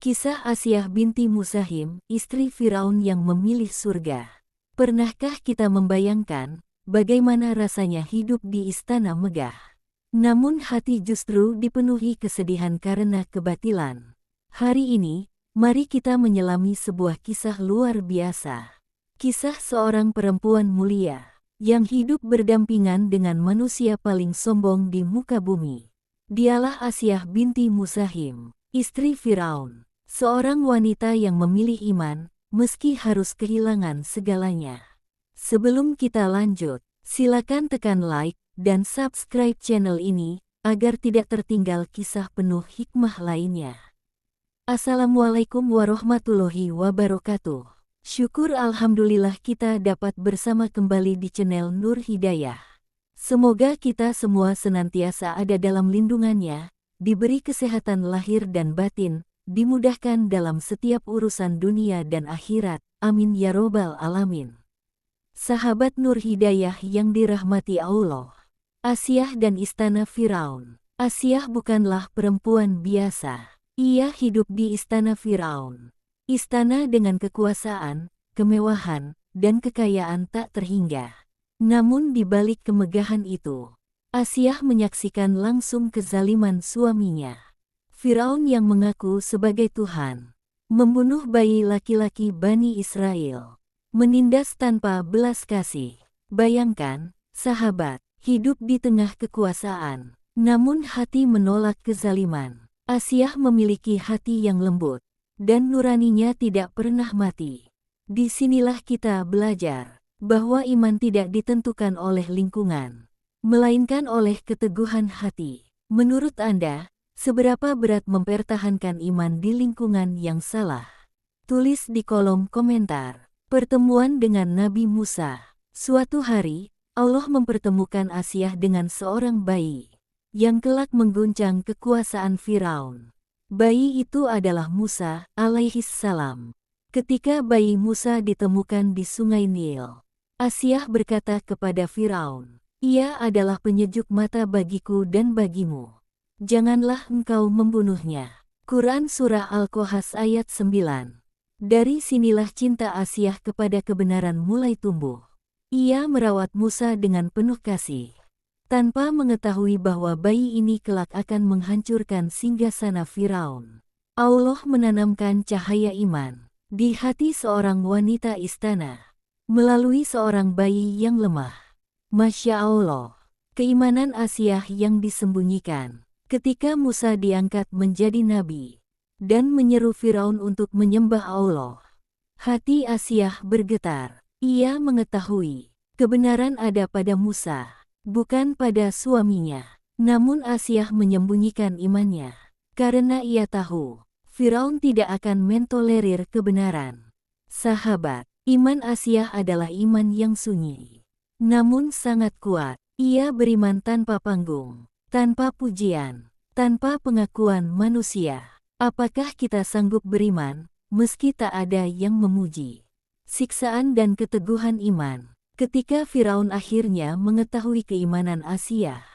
Kisah Asyah binti Muzahim, istri Firaun yang memilih surga. Pernahkah kita membayangkan bagaimana rasanya hidup di istana megah? Namun hati justru dipenuhi kesedihan karena kebatilan. Hari ini, mari kita menyelami sebuah kisah luar biasa. Kisah seorang perempuan mulia yang hidup berdampingan dengan manusia paling sombong di muka bumi. Dialah Asyah binti Muzahim, istri Firaun. Seorang wanita yang memilih iman, meski harus kehilangan segalanya. Sebelum kita lanjut, silakan tekan like dan subscribe channel ini, agar tidak tertinggal kisah penuh hikmah lainnya. Assalamualaikum warahmatullahi wabarakatuh. Syukur alhamdulillah kita dapat bersama kembali di channel Nur Hidayah. Semoga kita semua senantiasa ada dalam lindungannya, diberi kesehatan lahir dan batin, dimudahkan dalam setiap urusan dunia dan akhirat. Amin ya robbal alamin. Sahabat Nur Hidayah yang dirahmati Allah. Asyah dan istana Firaun. Asyah bukanlah perempuan biasa. Ia hidup di istana Firaun. Istana dengan kekuasaan, kemewahan, dan kekayaan tak terhingga. Namun di balik kemegahan itu, Asyah menyaksikan langsung kezaliman suaminya. Firaun yang mengaku sebagai Tuhan, membunuh bayi laki-laki Bani Israel, menindas tanpa belas kasih. Bayangkan, sahabat, hidup di tengah kekuasaan, namun hati menolak kezaliman. Asyah memiliki hati yang lembut, dan nuraninya tidak pernah mati. Disinilah kita belajar bahwa iman tidak ditentukan oleh lingkungan, melainkan oleh keteguhan hati. Menurut Anda, seberapa berat mempertahankan iman di lingkungan yang salah? Tulis di kolom komentar. Pertemuan dengan Nabi Musa. Suatu hari, Allah mempertemukan Asyah dengan seorang bayi yang kelak mengguncang kekuasaan Firaun. Bayi itu adalah Musa alaihissalam. Ketika bayi Musa ditemukan di Sungai Nil, Asyah berkata kepada Firaun, "Ia adalah penyejuk mata bagiku dan bagimu. Janganlah engkau membunuhnya." Quran Surah Al-Qasas ayat 9. Dari sinilah cinta Asyah kepada kebenaran mulai tumbuh. Ia merawat Musa dengan penuh kasih, tanpa mengetahui bahwa bayi ini kelak akan menghancurkan singgasana Firaun. Allah menanamkan cahaya iman di hati seorang wanita istana, melalui seorang bayi yang lemah. Masya Allah, keimanan Asyah yang disembunyikan. Ketika Musa diangkat menjadi nabi dan menyeru Firaun untuk menyembah Allah, hati Asyah bergetar. Ia mengetahui kebenaran ada pada Musa, bukan pada suaminya. Namun Asyah menyembunyikan imannya, karena ia tahu Firaun tidak akan mentolerir kebenaran. Sahabat, iman Asyah adalah iman yang sunyi, namun sangat kuat. Ia beriman tanpa panggung, tanpa pujian, tanpa pengakuan manusia. Apakah kita sanggup beriman, meski tak ada yang memuji? Siksaan dan keteguhan iman. Ketika Firaun akhirnya mengetahui keimanan Asyah,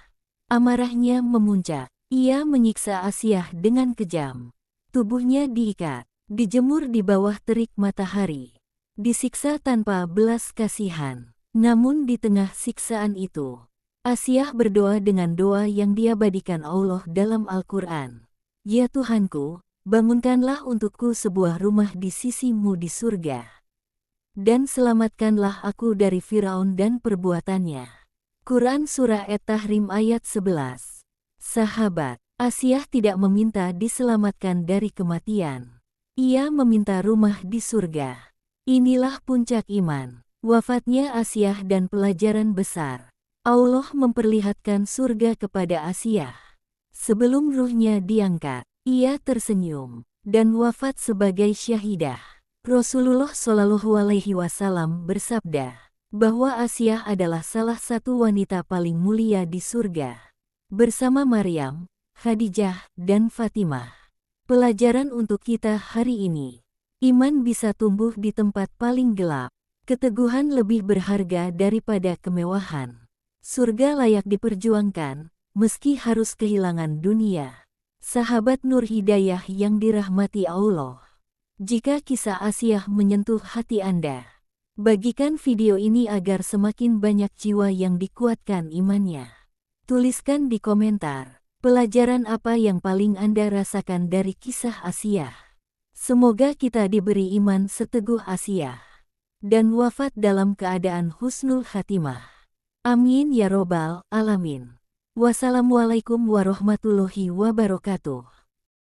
amarahnya memuncak. Ia menyiksa Asyah dengan kejam. Tubuhnya diikat, dijemur di bawah terik matahari, disiksa tanpa belas kasihan. Namun di tengah siksaan itu, Asyah berdoa dengan doa yang diabadikan Allah dalam Al-Quran. "Ya Tuhanku, bangunkanlah untukku sebuah rumah di sisimu di surga, dan selamatkanlah aku dari Firaun dan perbuatannya." Quran Surah At-Tahrim ayat 11. Sahabat, Asyah tidak meminta diselamatkan dari kematian. Ia meminta rumah di surga. Inilah puncak iman. Wafatnya Asyah dan pelajaran besar. Allah memperlihatkan surga kepada Asyah. Sebelum ruhnya diangkat, ia tersenyum dan wafat sebagai syahidah. Rasulullah Shallallahu Alaihi Wasallam bersabda bahwa Asyah adalah salah satu wanita paling mulia di surga, bersama Maryam, Khadijah, dan Fatimah. Pelajaran untuk kita hari ini: iman bisa tumbuh di tempat paling gelap. Keteguhan lebih berharga daripada kemewahan. Surga layak diperjuangkan, meski harus kehilangan dunia. Sahabat Nur Hidayah yang dirahmati Allah. Jika kisah Asiyah menyentuh hati Anda, bagikan video ini agar semakin banyak jiwa yang dikuatkan imannya. Tuliskan di komentar, pelajaran apa yang paling Anda rasakan dari kisah Asiyah. Semoga kita diberi iman seteguh Asiyah dan wafat dalam keadaan husnul khatimah. Amin ya robbal alamin. Wassalamualaikum warahmatullahi wabarakatuh.